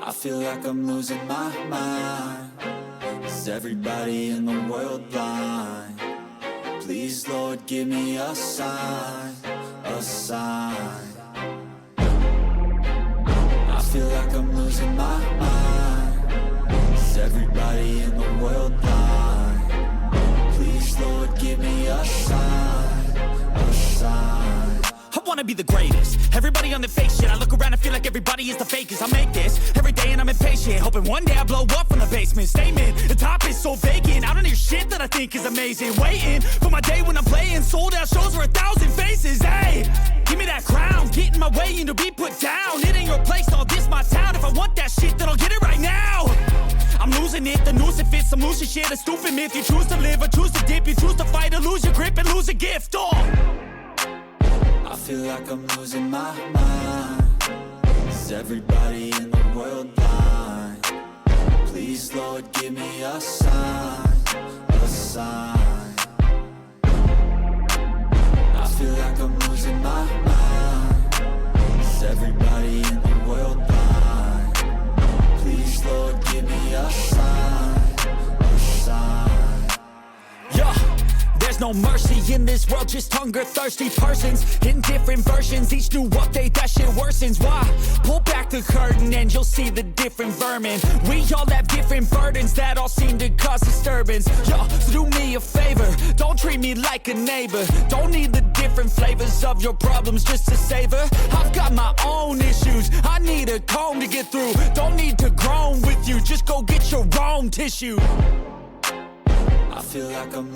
I feel like I'm losing my mind. Is everybody in the world blind? Please, Lord, give me a sign, a sign. I feel like I'm losing my mind. Is everybody in the world blind? Please, Lord, give me a sign, a sign. I wanna be the greatest. Everybody on the fake shit. I look around and feel like everybody is the fakest. I make this every day and I'm impatient, hoping one day I blow up from the basement. Statement, the top is so vacant. I don't hear shit that I think is amazing. Waiting for my day when I'm playing sold out shows for 1,000 faces. Hey, give me that crown, get in my way and to be put down. It ain't your place, all this my town. If I want that shit, then I'll get it right now. I'm losing it, the noose it fits. I'm losing shit, a stupid myth. You choose to live or choose to dip. You choose to fight or lose your grip and lose a gift. I feel like I'm losing my mind. Is everybody in the world blind? Please, Lord, give me a sign, a sign. I feel like I'm losing my mind. Is everybody in the world blind? Please, Lord, give me a sign, a sign. Yeah. There's no mercy in this world, just hunger-thirsty persons in different versions. Each new update, that shit worsens. Why? Pull back the curtain and you'll see the different vermin. We all have different burdens that all seem to cause disturbance. Yo, so do me a favor, don't treat me like a neighbor. Don't need the different flavors of your problems just to savor. I've got my own issues, I need a comb to get through. Don't need to groan with you, just go get your own tissue. I feel like I'm